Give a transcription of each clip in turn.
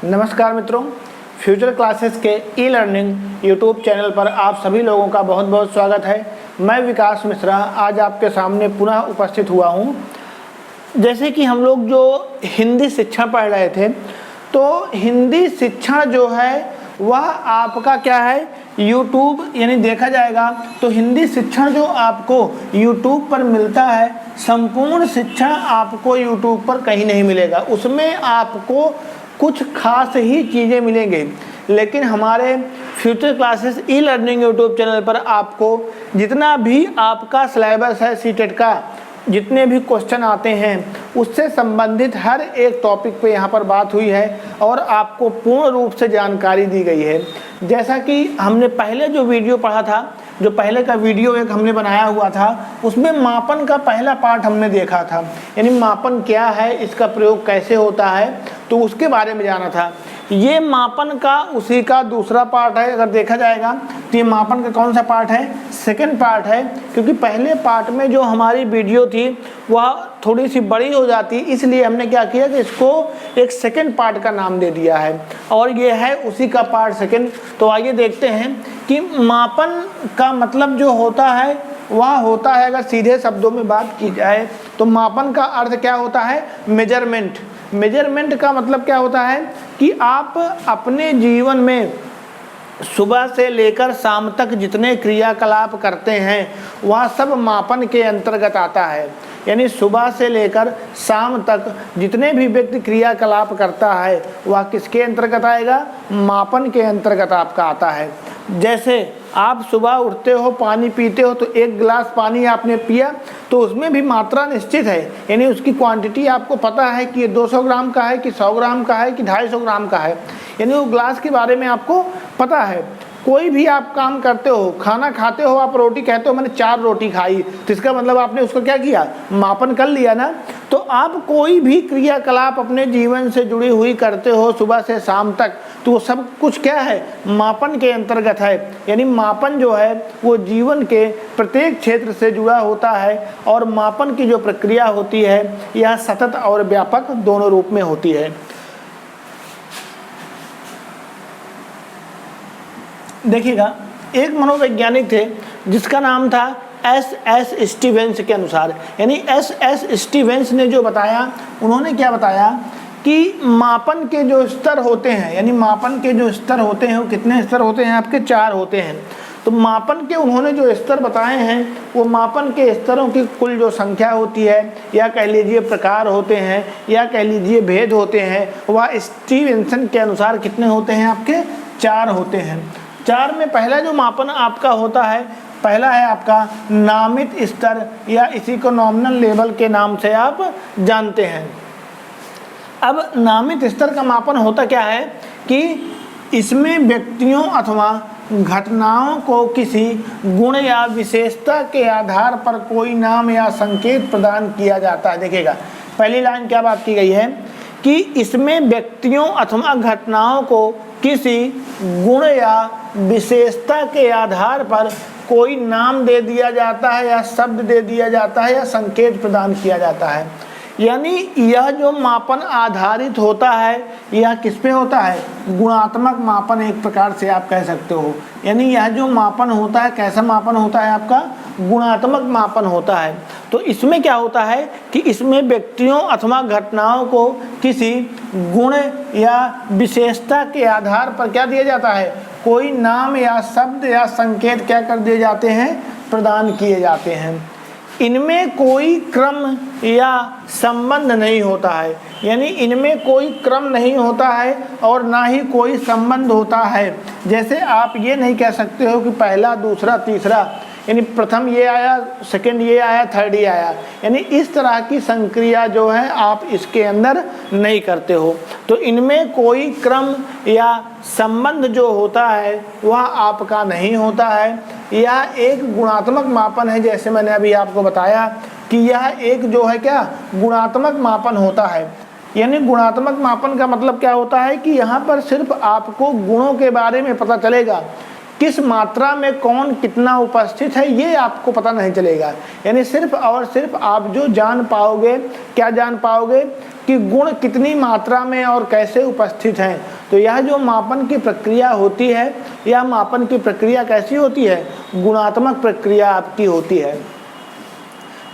नमस्कार मित्रों, future classes के ई लर्निंग यूट्यूब चैनल पर आप सभी लोगों का बहुत बहुत स्वागत है। मैं विकास मिश्रा आज आपके सामने पुनः उपस्थित हुआ हूँ। जैसे कि हम लोग जो हिंदी शिक्षण पढ़ रहे थे, तो हिंदी शिक्षण जो है वह आपका क्या है, यूट्यूब यानी देखा जाएगा तो हिंदी शिक्षण जो आपको यूट्यूब पर मिलता है, संपूर्ण शिक्षण आपको यूट्यूब पर कहीं नहीं मिलेगा। उसमें आपको कुछ खास ही चीज़ें मिलेंगे, लेकिन हमारे future classes e learning YouTube channel पर आपको जितना भी आपका सिलेबस है, सीटेट का जितने भी क्वेश्चन आते हैं उससे संबंधित हर एक टॉपिक पे यहाँ पर बात हुई है और आपको पूर्ण रूप से जानकारी दी गई है। जैसा कि हमने पहले जो वीडियो पढ़ा था, जो पहले का वीडियो एक हमने बनाया हुआ था, उसमें मापन का पहला पार्ट हमने देखा था, यानी मापन क्या है, इसका प्रयोग कैसे होता है, तो उसके बारे में जाना था। ये मापन का उसी का दूसरा पार्ट है। अगर देखा जाएगा तो ये मापन का कौन सा पार्ट है, सेकंड पार्ट है, क्योंकि पहले पार्ट में जो हमारी वीडियो थी वह थोड़ी सी बड़ी हो जाती, इसलिए हमने क्या किया कि इसको एक सेकंड पार्ट का नाम दे दिया है और ये है उसी का पार्ट सेकंड। तो आइए देखते हैं कि मापन का मतलब जो होता है वह होता है, अगर सीधे शब्दों में बात की जाए तो मापन का अर्थ क्या होता है, मेजरमेंट। मेजरमेंट का मतलब क्या होता है कि आप अपने जीवन में सुबह से लेकर शाम तक जितने क्रियाकलाप करते हैं वह सब मापन के अंतर्गत आता है। यानी सुबह से लेकर शाम तक जितने भी व्यक्ति क्रियाकलाप करता है वह किसके अंतर्गत आएगा, मापन के अंतर्गत आपका आता है। जैसे आप सुबह उठते हो, पानी पीते हो, तो एक गिलास पानी आपने पिया तो उसमें भी मात्रा निश्चित है, यानी उसकी क्वांटिटी आपको पता है कि ये 200 ग्राम का है कि 100 ग्राम का है कि 250 ग्राम का है, यानी वो गिलास के बारे में आपको पता है। कोई भी आप काम करते हो, खाना खाते हो, आप रोटी कहते हो मैंने 4 रोटी खाई, तो इसका मतलब आपने उसको क्या किया, मापन कर लिया ना। तो आप कोई भी क्रियाकलाप अपने जीवन से जुड़ी हुई करते हो सुबह से शाम तक, तो वो सब कुछ क्या है, मापन के अंतर्गत है। यानी मापन जो है वो जीवन के प्रत्येक क्षेत्र से जुड़ा होता है और मापन की जो प्रक्रिया होती है यह सतत और व्यापक दोनों रूप में होती है। देखिएगा, एक मनोवैज्ञानिक थे जिसका नाम था एस स्टीवेंस के अनुसार, यानी एस स्टीवेंस ने जो बताया, उन्होंने क्या बताया कि मापन के जो स्तर होते हैं, यानी मापन के जो स्तर होते हैं वो कितने स्तर होते हैं, आपके 4 होते हैं। तो मापन के उन्होंने जो स्तर बताए हैं वो मापन के स्तरों की कुल जो संख्या होती है, या कह लीजिए प्रकार होते हैं, या कह लीजिए भेद होते हैं, वह स्टीवेंसन के अनुसार कितने होते हैं, आपके 4 होते हैं। 4 में पहला जो मापन आपका होता है, पहला है आपका नामित स्तर, या इसी को नॉमिनल लेवल के नाम से आप जानते हैं। अब नामित स्तर का मापन होता क्या है कि इसमें व्यक्तियों अथवा घटनाओं को किसी गुण या विशेषता के आधार पर कोई नाम या संकेत प्रदान किया जाता है। देखिएगा, पहली लाइन क्या बात की गई है कि इसमें व्यक्तियों अथवा घटनाओं को किसी गुण या विशेषता के आधार पर कोई नाम दे दिया जाता है, या शब्द दे दिया जाता है, या संकेत प्रदान किया जाता है। यानी यह जो मापन आधारित होता है यह किस पे होता है, गुणात्मक मापन एक प्रकार से आप कह सकते हो। यानी यह जो मापन होता है कैसा मापन होता है, आपका गुणात्मक मापन होता है। तो इसमें क्या होता है कि इसमें व्यक्तियों अथवा घटनाओं को किसी गुण या विशेषता के आधार पर क्या दिया जाता है, कोई नाम या शब्द या संकेत क्या कर दिए जाते हैं, प्रदान किए जाते हैं। इनमें कोई क्रम या संबंध नहीं होता है, यानी इनमें कोई क्रम नहीं होता है और ना ही कोई संबंध होता है। जैसे आप ये नहीं कह सकते हो कि पहला, दूसरा, तीसरा, यानी प्रथम ये आया, सेकंड ये आया, थर्ड ये आया, यानी इस तरह की संक्रिया जो है आप इसके अंदर नहीं करते हो। तो इनमें कोई क्रम या संबंध जो होता है वह आपका नहीं होता है। यह एक गुणात्मक मापन है, जैसे मैंने अभी आपको बताया कि यह एक जो है क्या, गुणात्मक मापन होता है। यानी गुणात्मक मापन का मतलब क्या होता है कि यहाँ पर सिर्फ आपको गुणों के बारे में पता चलेगा किस मात्रा में कौन कितना उपस्थित है ये आपको पता नहीं चलेगा। यानी सिर्फ और सिर्फ आप जो जान पाओगे, क्या जान पाओगे कि गुण कितनी मात्रा में और कैसे उपस्थित हैं। तो यह जो मापन की प्रक्रिया होती है, यह मापन की प्रक्रिया कैसी होती है, गुणात्मक प्रक्रिया आपकी होती है।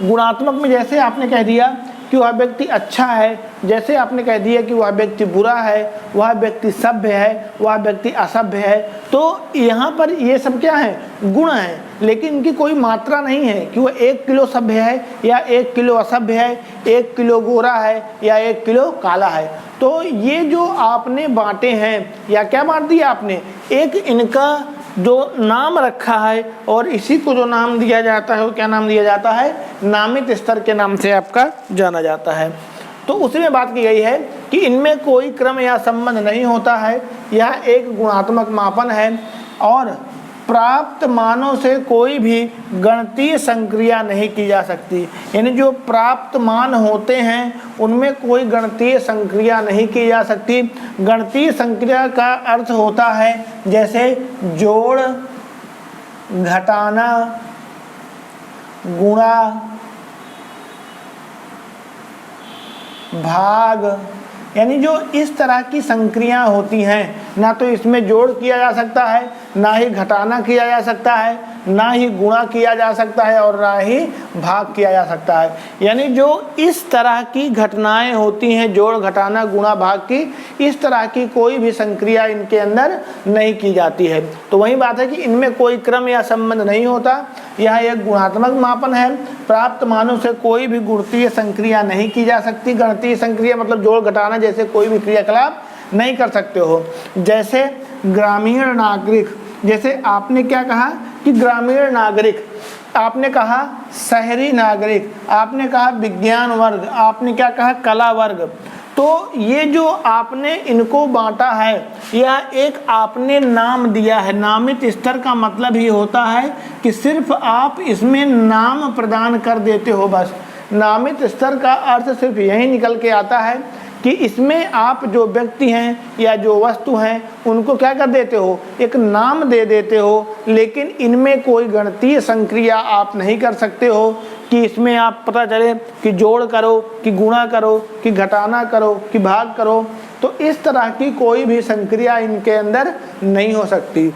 गुणात्मक में जैसे आपने कह दिया कि वह व्यक्ति अच्छा है, जैसे आपने कह दिया कि वह व्यक्ति बुरा है, वह व्यक्ति सभ्य है, वह व्यक्ति असभ्य है, तो यहाँ पर ये सब क्या है, गुण है, लेकिन इनकी कोई मात्रा नहीं है कि वह 1 किलो सभ्य है या 1 किलो असभ्य है, 1 किलो गोरा है या 1 किलो काला है। तो ये जो आपने बांटे हैं या क्या बांट दिया आपने, एक इनका जो नाम रखा है और इसी को जो नाम दिया जाता है वो क्या नाम दिया जाता है, नामित स्तर के नाम से आपका जाना जाता है। तो उसी में बात की गई है कि इनमें कोई क्रम या संबंध नहीं होता है, यह एक गुणात्मक मापन है और प्राप्त मानों से कोई भी गणितीय संक्रिया नहीं की जा सकती। यानी जो प्राप्त मान होते हैं उनमें कोई गणितीय संक्रिया नहीं की जा सकती। गणितीय संक्रिया का अर्थ होता है जैसे जोड़, घटाना, गुणा, भाग, यानी जो इस तरह की संक्रिया होती हैं, ना तो इसमें जोड़ किया जा सकता है, ना ही घटाना किया जा सकता है, ना ही गुणा किया जा सकता है और ना ही भाग किया जा सकता है। यानी जो इस तरह की घटनाएं होती हैं, जोड़, घटाना, गुणा, भाग की, इस तरह की कोई भी संक्रिया इनके अंदर नहीं की जाती है। तो वही बात है कि इनमें कोई क्रम या संबंध नहीं होता। यह एक गुणात्मक मापन है। प्राप्त मानों से कोई भी गुणितीय संक्रिया नहीं की जा सकती। गणितीय संक्रिया मतलब जोड़, घटाना जैसे कोई भी क्रियाकलाप नहीं कर सकते हो। जैसे ग्रामीण नागरिक, जैसे आपने क्या कहा कि ग्रामीण नागरिक, आपने कहा शहरी नागरिक, आपने कहा विज्ञान वर्ग, आपने क्या कहा कला वर्ग। तो ये जो आपने इनको बांटा है, यह एक आपने नाम दिया है। नामित स्तर का मतलब ही होता है कि सिर्फ आप इसमें नाम प्रदान कर देते हो बस। नामित स्तर का अर्थ सिर्फ यही निकल के आता है कि इसमें आप जो व्यक्ति हैं या जो वस्तु हैं उनको क्या कर देते हो, एक नाम दे देते हो, लेकिन इनमें कोई गणितीय संक्रिया आप नहीं कर सकते हो कि इसमें आप पता चले कि जोड़ करो, कि गुणा करो, कि घटाना करो, कि भाग करो। तो इस तरह की कोई भी संक्रिया इनके अंदर नहीं हो सकती।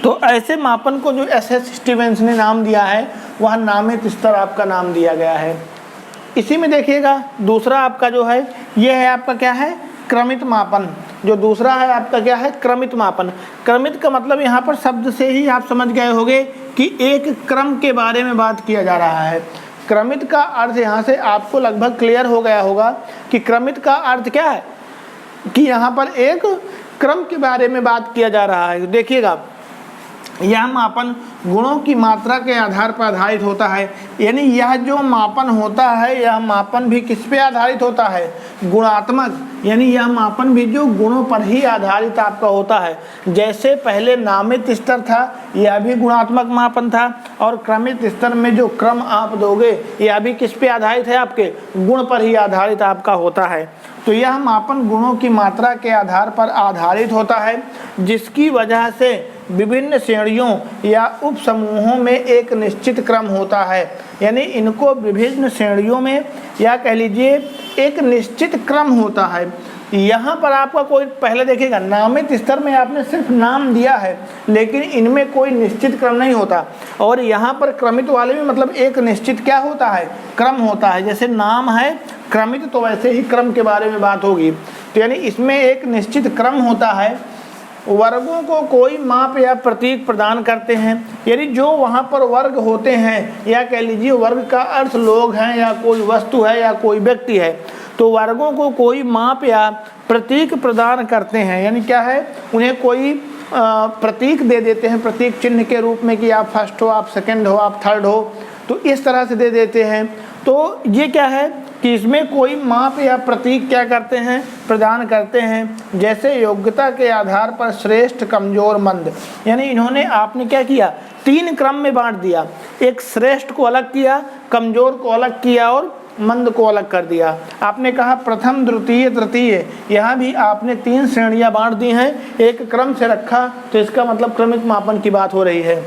तो ऐसे मापन को जो एस.एस. स्टीवेंस ने नाम दिया है वह नामित स्तर आपका नाम दिया गया है। इसी में देखिएगा दूसरा आपका जो है यह है आपका क्या है, क्रमित मापन। जो दूसरा है आपका क्या है, क्रमित मापन। क्रमित का मतलब यहाँ पर शब्द से ही आप समझ गए होंगे कि एक क्रम के बारे में बात किया जा रहा है। क्रमित का अर्थ यहाँ से आपको लगभग क्लियर हो गया होगा कि क्रमित का अर्थ क्या है, कि यहाँ पर एक क्रम के बारे में बात किया जा रहा है। देखिएगा यह मापन गुणों की मात्रा के आधार पर आधारित होता है। यानी यह जो मापन होता है, यह मापन भी किस पे आधारित होता है, गुणात्मक। यानी यह मापन भी जो गुणों पर ही आधारित आपका होता है। जैसे पहले नामित स्तर था, यह भी गुणात्मक मापन था, और क्रमित स्तर में जो क्रम आप दोगे यह भी किस पे आधारित है, आपके गुण पर ही आधारित आपका होता है। तो यह मापन गुणों की मात्रा के आधार पर आधारित होता है, जिसकी वजह से विभिन्न श्रेणियों या उप समूहों में एक निश्चित क्रम होता है। यानी इनको विभिन्न श्रेणियों में या कह लीजिए एक निश्चित क्रम होता है। यहाँ पर आपका कोई पहले देखिएगा नामित स्तर में आपने सिर्फ नाम दिया है, लेकिन इनमें कोई निश्चित क्रम नहीं होता। और यहाँ पर क्रमित वाले में मतलब एक निश्चित क्या होता है, क्रम होता है। जैसे नाम है क्रमित तो वैसे ही क्रम के बारे में बात होगी। तो यानी इसमें एक निश्चित क्रम होता है। वर्गों को कोई माप या प्रतीक प्रदान करते हैं। यानी जो वहाँ पर वर्ग होते हैं, या कह लीजिए वर्ग का अर्थ लोग हैं या कोई वस्तु है या कोई व्यक्ति है, तो वर्गों को कोई माप या प्रतीक प्रदान करते हैं। यानी क्या है, उन्हें कोई प्रतीक दे देते हैं, प्रतीक चिन्ह के रूप में कि आप फर्स्ट हो, आप सेकंड हो, आप थर्ड हो, तो इस तरह से दे देते हैं। तो ये क्या है कि इसमें कोई माप या प्रतीक क्या करते हैं, प्रदान करते हैं। जैसे योग्यता के आधार पर श्रेष्ठ, कमजोर, मंद। यानी इन्होंने आपने क्या किया, 3 क्रम में बांट दिया। एक श्रेष्ठ को अलग किया, कमजोर को अलग किया और मंद को अलग कर दिया। आपने कहा प्रथम द्वितीय तृतीय, यहाँ भी आपने 3 श्रेणियाँ बांट दी हैं, एक क्रम से रखा, तो इसका मतलब क्रमिक मापन की बात हो रही है।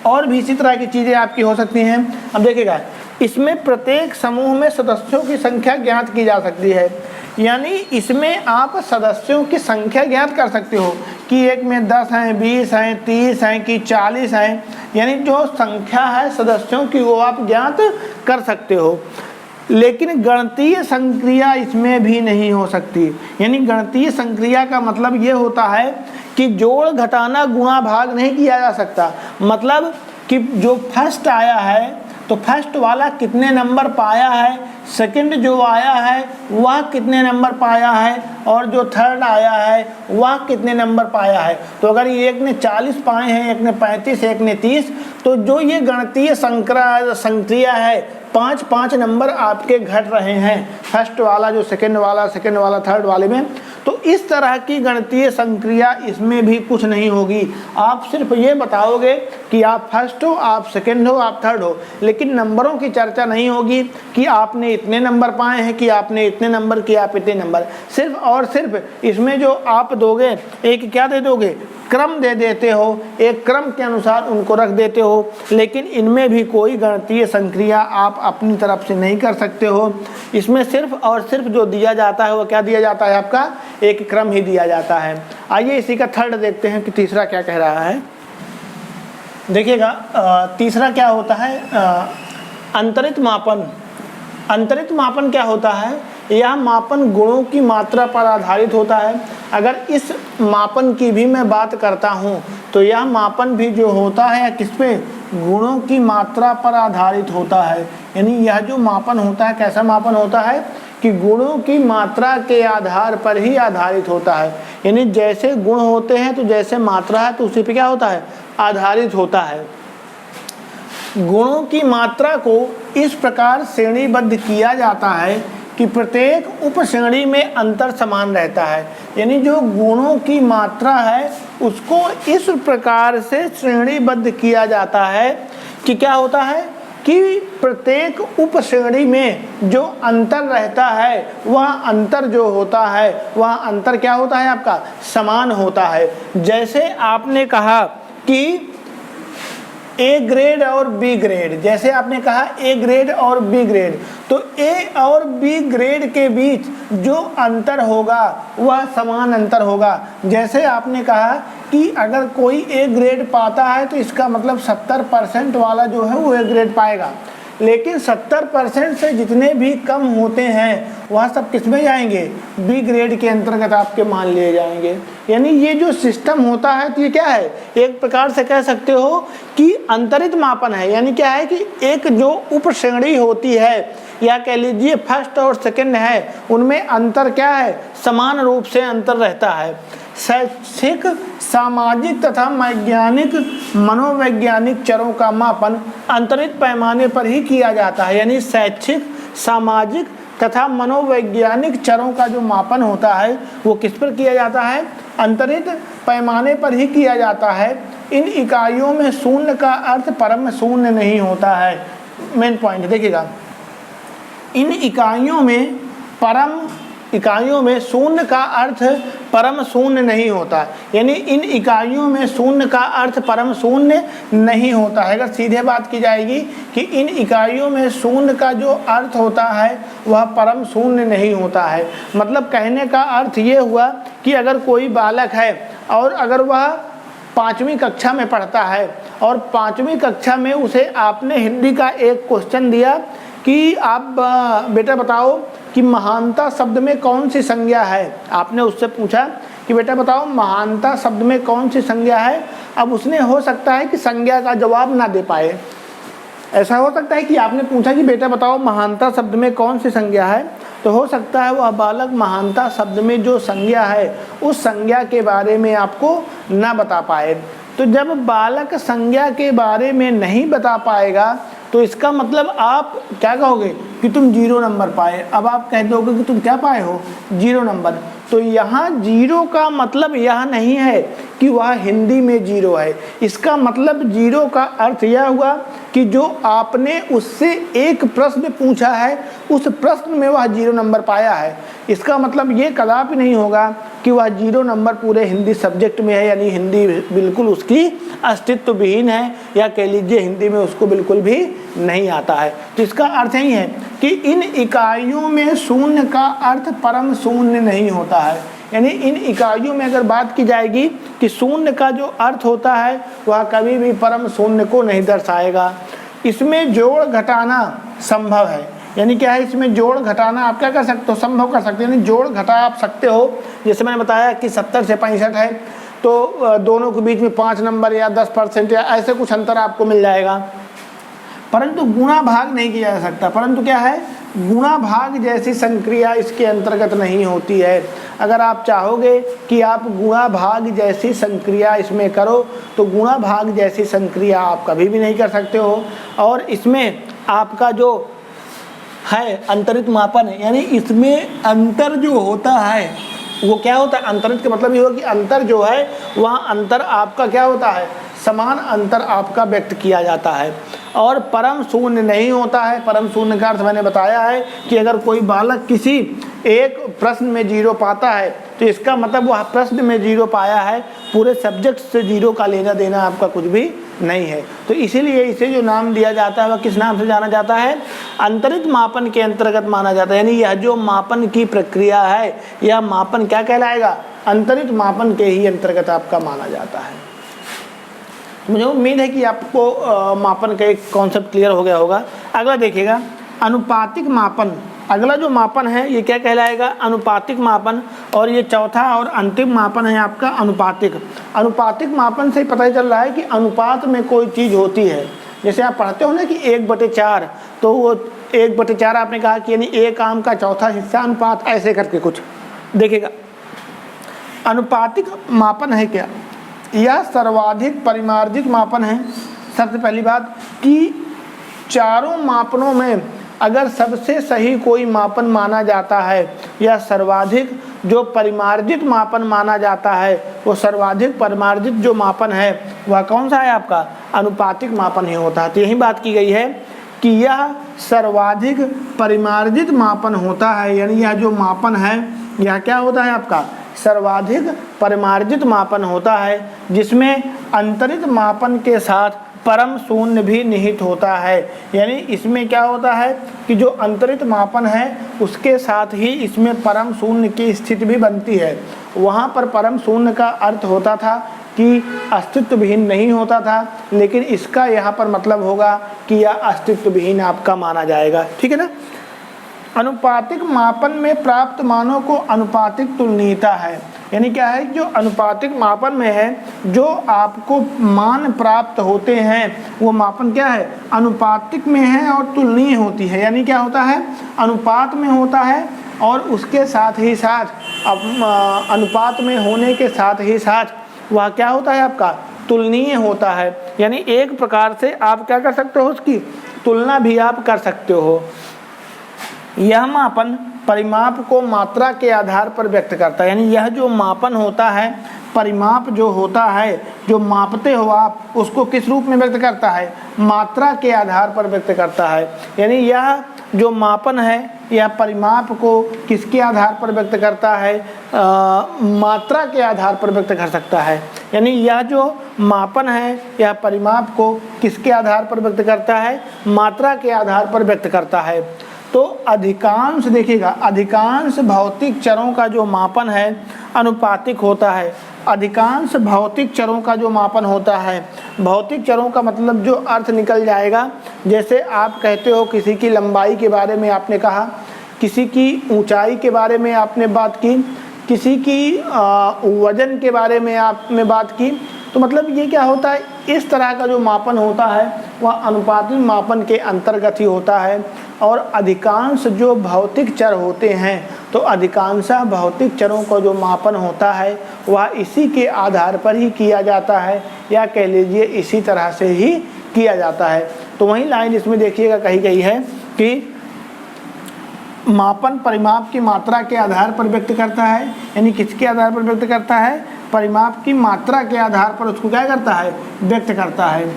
और भी इसी तरह की चीज़ें आपकी हो सकती हैं। अब देखिएगा, इसमें प्रत्येक समूह में सदस्यों की संख्या ज्ञात की जा सकती है, यानी इसमें आप सदस्यों की संख्या ज्ञात कर सकते हो कि एक में 10 हैं, 20 हैं, 30 हैं कि 40 हैं, यानी जो संख्या है सदस्यों की वो आप ज्ञात कर सकते हो। लेकिन गणितीय संक्रिया इसमें भी नहीं हो सकती। यानी गणितीय संक्रिया का मतलब ये होता है कि जोड़ घटाना गुणा भाग नहीं किया जा सकता। मतलब कि जो फर्स्ट आया है तो फर्स्ट वाला कितने नंबर पाया है, सेकंड जो आया है वह कितने नंबर पाया है, और जो थर्ड आया है वह कितने नंबर पाया है। तो अगर एक ने 40 पाए हैं, एक ने 35, एक ने 30, तो जो ये गणितीय संक्रिया है 5-5 नंबर आपके घट रहे हैं, फर्स्ट वाला जो सेकंड वाला थर्ड वाले में। तो इस तरह की गणितीय संक्रिया इसमें भी कुछ नहीं होगी। आप सिर्फ ये बताओगे कि आप फर्स्ट हो, आप सेकंड हो, आप थर्ड हो, लेकिन नंबरों की चर्चा नहीं होगी कि आपने इतने नंबर पाए हैं, कि आपने इतने नंबर, कि आप इतने नंबर। सिर्फ और सिर्फ इसमें जो आप दोगे, एक क्या दे दोगे, क्रम दे देते हो, एक क्रम के अनुसार उनको रख देते हो, लेकिन इनमें भी कोई गणितीय संक्रिया आप अपनी तरफ से नहीं कर सकते हो। इसमें सिर्फ और सिर्फ जो दिया जाता है वो क्या दिया जाता है, आपका एक क्रम ही दिया जाता है। आइए इसी का थर्ड देखते हैं कि तीसरा क्या कह रहा है। देखिएगा, तीसरा क्या होता है, अंतरित मापन। अंतरित मापन क्या होता है, यह मापन गुणों की मात्रा पर आधारित होता है। अगर इस मापन की भी मैं बात करता हूँ तो यह मापन भी जो होता है किस पे, गुणों की मात्रा पर आधारित होता है। यानी यह जो मापन होता है कैसा मापन होता है कि गुणों की मात्रा के आधार पर ही आधारित होता है। यानी जैसे गुण होते हैं तो जैसे मात्रा है तो उसी पे क्या होता है, आधारित होता है। गुणों की मात्रा को इस प्रकार श्रेणीबद्ध किया जाता है कि प्रत्येक उप श्रेणी में अंतर समान रहता है। यानी जो गुणों की मात्रा है उसको इस प्रकार से श्रेणीबद्ध किया जाता है कि क्या होता है कि प्रत्येक उप श्रेणी में जो अंतर रहता है वह अंतर जो होता है वह अंतर क्या होता है, आपका समान होता है। जैसे आपने कहा कि ए ग्रेड और बी ग्रेड, जैसे आपने कहा ए ग्रेड और बी ग्रेड, तो ए और बी ग्रेड के बीच जो अंतर होगा वह समान अंतर होगा। जैसे आपने कहा कि अगर कोई ए ग्रेड पाता है तो इसका मतलब 70% वाला जो है वो ए ग्रेड पाएगा, लेकिन 70% से जितने भी कम होते हैं वह सब किस में जाएंगे, बी ग्रेड के अंतर्गत आपके मान लिए जाएंगे। यानी ये जो सिस्टम होता है तो ये क्या है, एक प्रकार से कह सकते हो कि अंतरित मापन है। यानी क्या है कि एक जो उप श्रेणी होती है या कह लीजिए फर्स्ट और सेकंड है, उनमें अंतर क्या है, समान रूप से अंतर रहता है। शैक्षिक, सामाजिक तथा वैज्ञानिक मनोवैज्ञानिक चरों का मापन अंतरित पैमाने पर ही किया जाता है। यानी शैक्षिक, सामाजिक तथा मनोवैज्ञानिक चरों का जो मापन होता है वो किस पर किया जाता है, अंतरित पैमाने पर ही किया जाता है। इन इकाइयों में शून्य का अर्थ परम शून्य नहीं होता है। मेन पॉइंट देखिएगा, इन इकाइयों में शून्य का अर्थ परम शून्य नहीं होता। यानी इन इकाइयों में शून्य का अर्थ परम शून्य नहीं होता है। अगर सीधे बात की जाएगी कि इन इकाइयों में शून्य का जो अर्थ होता है वह परम शून्य नहीं होता है। मतलब कहने का अर्थ ये हुआ कि अगर कोई बालक है और अगर वह 5वीं कक्षा में पढ़ता है और 5वीं कक्षा में उसे आपने हिंदी का एक क्वेश्चन दिया कि आप बेटा बताओ कि महानता शब्द में कौन सी संज्ञा है। आपने उससे पूछा कि बेटा बताओ महानता शब्द में कौन सी संज्ञा है। अब उसने हो सकता है कि संज्ञा का जवाब ना दे पाए। ऐसा हो सकता है कि आपने पूछा कि बेटा बताओ महानता शब्द में कौन सी संज्ञा है, तो हो सकता है वह बालक महानता शब्द में जो संज्ञा है उस संज्ञा के बारे में आपको ना बता पाए। तो जब बालक संज्ञा के बारे में नहीं बता पाएगा तो इसका मतलब आप क्या कहोगे कि तुम 0 नंबर पाए। अब आप कहते होगे कि तुम क्या पाए हो, 0 नंबर। तो यहाँ 0 का मतलब यह नहीं है कि वह हिंदी में 0 है। इसका मतलब 0 का अर्थ यह हुआ कि जो आपने उससे एक प्रश्न पूछा है उस प्रश्न में वह 0 नंबर पाया है। इसका मतलब ये कदापि नहीं होगा कि वह 0 नंबर पूरे हिंदी सब्जेक्ट में है, यानी हिंदी बिल्कुल उसकी अस्तित्व विहीन है, या कह लीजिए हिंदी में उसको बिल्कुल भी नहीं आता है। तो इसका अर्थ यही है कि इन इकाइयों में शून्य का अर्थ परम शून्य नहीं होता है। यानी इन इकाइयों में अगर बात की जाएगी कि शून्य का जो अर्थ होता है वह कभी भी परम शून्य को नहीं दर्शाएगा। इसमें जोड़ घटाना संभव है, यानी क्या है, इसमें जोड़ घटाना आप क्या कर सकते हो, संभव कर सकते हो, यानी जोड़ घटा आप सकते हो। जैसे मैंने बताया कि 70 से 65 है तो दोनों के बीच में 5 नंबर या 10% या ऐसे कुछ अंतर आपको मिल जाएगा। परंतु गुणा भाग नहीं किया जा सकता। परंतु क्या है, गुणा भाग जैसी संक्रिया इसके अंतर्गत नहीं होती है। अगर आप चाहोगे कि आप गुणा भाग जैसी संक्रिया इसमें करो तो गुणा भाग जैसी संक्रिया आप कभी भी नहीं कर सकते हो। और इसमें आपका जो है अंतरित मापन है, यानी इसमें अंतर जो होता है वो क्या होता है, अंतरित का मतलब ये हो कि अंतर जो है वहाँ अंतर आपका क्या होता है, समान अंतर आपका व्यक्त किया जाता है। और परम शून्य नहीं होता है। परम शून्य का अर्थ मैंने बताया है कि अगर कोई बालक किसी एक प्रश्न में 0 पाता है तो इसका मतलब वह प्रश्न में 0 पाया है, पूरे सब्जेक्ट से 0 का लेना देना आपका कुछ भी नहीं है। तो इसीलिए इसे जो नाम दिया जाता है वह किस नाम से जाना जाता है, अंतरित मापन के अंतर्गत माना जाता है। यानी यह जो मापन की प्रक्रिया है यह मापन क्या कहलाएगा, अंतरित मापन के ही अंतर्गत आपका माना जाता है। मुझे उम्मीद है कि आपको मापन का एक कॉन्सेप्ट क्लियर हो गया होगा। अगला देखिएगा, अनुपातिक मापन। अगला जो मापन है ये क्या कहलाएगा, अनुपातिक मापन। और ये चौथा और अंतिम मापन है आपका अनुपातिक। अनुपातिक मापन से पता चल रहा है कि अनुपात में कोई चीज़ होती है। जैसे आप पढ़ते हो ना कि 1/4, तो वो 1/4 आपने कहा कि यानी एक आम का चौथा हिस्सा अनुपात, ऐसे करके कुछ देखिएगा। अनुपातिक मापन है क्या, यह सर्वाधिक परिमार्जित मापन है। सबसे पहली बात कि चारों मापनों में अगर सबसे सही कोई मापन माना जाता है या सर्वाधिक जो परिमार्जित मापन माना जाता है, वो सर्वाधिक परिमार्जित जो मापन है वह कौन सा है आपका, अनुपातिक मापन ही होता है। तो यही बात की गई है कि यह सर्वाधिक परिमार्जित मापन होता है। यानी यह जो मापन है यह क्या होता है आपका, सर्वाधिक परिमार्जित मापन होता है, जिसमें अंतरित मापन के साथ परम शून्य भी निहित होता है। यानी इसमें क्या होता है कि जो अंतरित मापन है उसके साथ ही इसमें परम शून्य की स्थिति भी बनती है। वहाँ पर परम शून्य का अर्थ होता था कि अस्तित्व विहीन नहीं होता था, लेकिन इसका यहाँ पर मतलब होगा कि यह अस्तित्व विहीन आपका माना जाएगा। ठीक है ना। अनुपातिक मापन में प्राप्त मानों को अनुपातिक तुलनीयता है। यानी क्या है, जो अनुपातिक मापन में है जो आपको मान प्राप्त होते हैं वो मापन क्या है, अनुपातिक में है और तुलनीय होती है। यानी क्या होता है, अनुपात में होता है और उसके साथ ही साथ अनुपात में होने के साथ ही साथ वह क्या होता है आपका, तुलनीय होता है। यानी एक प्रकार से आप क्या कर सकते हो, उसकी तुलना भी आप कर सकते हो। यह मापन परिमाप को मात्रा के आधार पर व्यक्त करता है। यानी यह जो मापन होता है, परिमाप जो होता है, जो मापते हो आप, उसको किस रूप में व्यक्त करता है, मात्रा के आधार पर व्यक्त करता है। यानी यह जो मापन है यह परिमाप को किसके आधार पर व्यक्त करता है, मात्रा के आधार पर व्यक्त कर सकता है। यानी यह जो मापन है यह परिमाप को किसके आधार पर व्यक्त करता है, मात्रा के आधार पर व्यक्त करता है। तो अधिकांश देखिएगा, अधिकांश भौतिक चरों का जो मापन है अनुपातिक होता है। अधिकांश भौतिक चरों का जो मापन होता है, भौतिक चरों का मतलब जो अर्थ निकल जाएगा, जैसे आप कहते हो किसी की लंबाई के बारे में आपने कहा, किसी की ऊंचाई के बारे में आपने बात की, किसी की वजन के बारे में आपने बात की, तो मतलब ये क्या होता है, इस तरह का जो मापन होता है वह अनुपातिक मापन के अंतर्गत ही होता है। और अधिकांश जो भौतिक चर होते हैं तो अधिकांश भौतिक चरों का जो मापन होता है वह इसी के आधार पर ही किया जाता है, या कह लीजिए इसी तरह से ही किया जाता है। तो वही लाइन इसमें देखिएगा कही गई है कि मापन परिमाप की मात्रा के आधार पर व्यक्त करता है, यानी किसके आधार पर व्यक्त करता है, परिमाप की मात्रा के आधार पर उसको क्या करता है, व्यक्त करता है।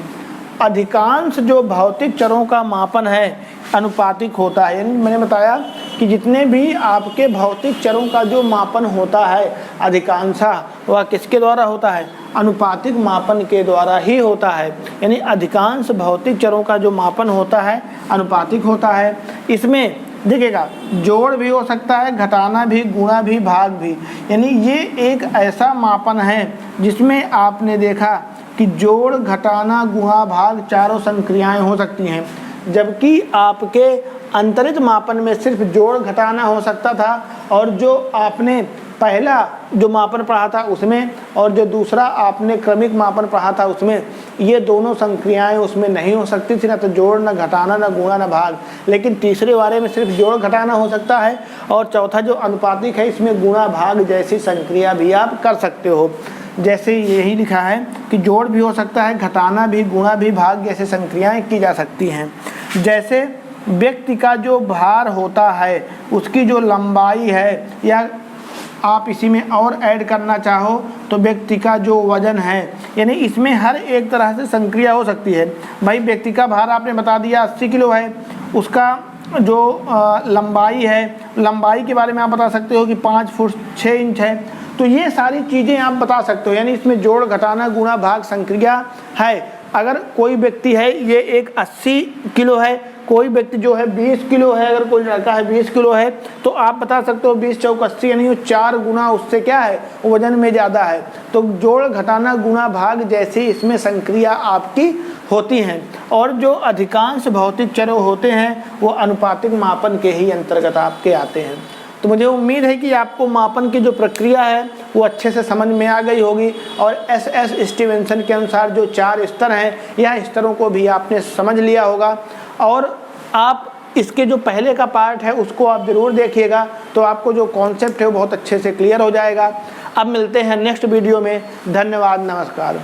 अधिकांश जो भौतिक चरों का मापन है अनुपातिक होता है, यानी मैंने बताया कि जितने भी आपके भौतिक चरों का जो मापन होता है अधिकांशतः वह किसके द्वारा होता है, अनुपातिक मापन के द्वारा ही होता है। यानी अधिकांश भौतिक चरों का जो मापन होता है अनुपातिक होता है। इसमें देखिएगा जोड़ भी हो सकता है, घटाना भी, गुणा भी, भाग भी, यानी ये एक ऐसा मापन है जिसमें आपने देखा कि जोड़, घटाना, गुणा, भाग चारों संक्रियाएं हो सकती हैं, जबकि आपके अंतरित मापन में सिर्फ जोड़ घटाना हो सकता था, और जो आपने पहला जो मापन पढ़ा था उसमें और जो दूसरा आपने क्रमिक मापन पढ़ा था उसमें ये दोनों संक्रियाएं उसमें नहीं हो सकती थी, ना तो जोड़, ना घटाना, ना गुणा, ना भाग। लेकिन तीसरे वाले में सिर्फ जोड़ घटाना हो सकता है, और चौथा जो अनुपातिक है इसमें गुणा भाग जैसी संक्रिया भी आप कर सकते हो। जैसे यही लिखा है कि जोड़ भी हो सकता है, घटाना भी, गुणा भी, भाग जैसे संक्रियाएं की जा सकती हैं। जैसे व्यक्ति का जो भार होता है उसकी जो लंबाई है, या आप इसी में और ऐड करना चाहो तो व्यक्ति का जो वजन है, यानी इसमें हर एक तरह से संक्रिया हो सकती है। भाई व्यक्ति का भार आपने बता दिया 80 किलो है, उसका जो लंबाई है, लंबाई के बारे में आप बता सकते हो कि 5 फुट 6 इंच है। तो ये सारी चीज़ें आप बता सकते हो, यानी इसमें जोड़, घटाना, गुणा, भाग संक्रिया है। अगर कोई व्यक्ति है ये एक 80 किलो है, कोई व्यक्ति जो है 20 किलो है, अगर कोई लड़का है 20 किलो है, तो आप बता सकते हो 20 चौक 80, यानी वो 4 गुना उससे क्या है, वजन में ज़्यादा है। तो जोड़, घटाना, गुणा, भाग जैसी इसमें संक्रिया आपकी होती हैं। और जो अधिकांश भौतिक चर होते हैं वो अनुपातिक मापन के ही अंतर्गत आपके आते हैं। तो मुझे उम्मीद है कि आपको मापन की जो प्रक्रिया है वो अच्छे से समझ में आ गई होगी, और एस स्टीवेंसन के अनुसार जो 4 स्तर हैं यह स्तरों को भी आपने समझ लिया होगा। और आप इसके जो पहले का पार्ट है उसको आप ज़रूर देखिएगा, तो आपको जो कॉन्सेप्ट है वो बहुत अच्छे से क्लियर हो जाएगा। अब मिलते हैं नेक्स्ट वीडियो में। धन्यवाद, नमस्कार।